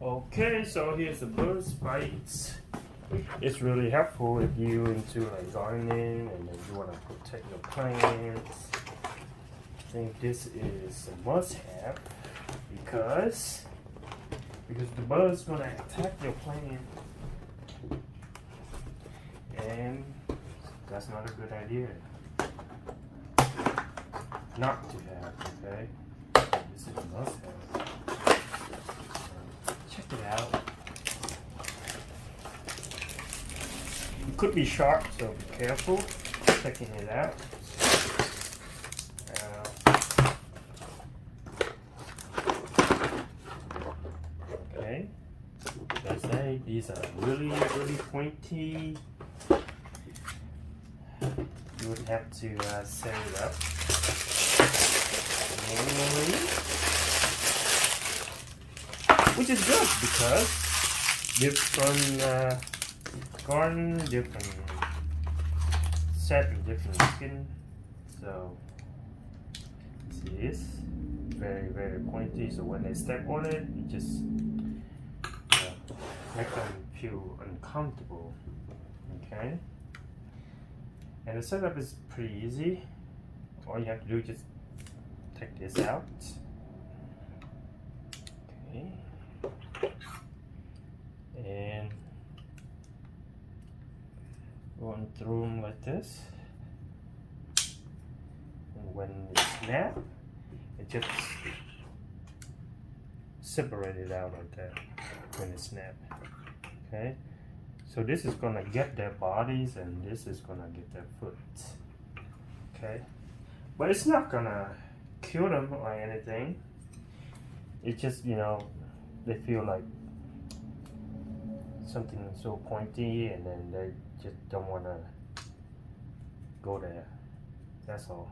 Okay, so here's the bird spikes. It's really helpful if you into like gardening and then you want to protect your plants. I think this is a must-have because the bird's gonna attack your plant, and that's not a good idea. Not to have, okay? This is a must-have. Check it out. It could be sharp, so be careful checking it out. Okay, as I say, these are really pointy. You would have to set it up manually, which is good because different garden, different set and different skin. So see this, very pointy. So when they step on it, it just make them feel uncomfortable. Okay, and the setup is pretty easy. All you have to do is just take this out. Okay, and run through them like this, and when it snaps, it just separate it out like that when it snaps. Okay, so this is gonna get their bodies and this is gonna get their foot. Okay, but it's not gonna kill them or anything. It's just, you know, they feel like something so pointy and then they just don't want to go there. That's all.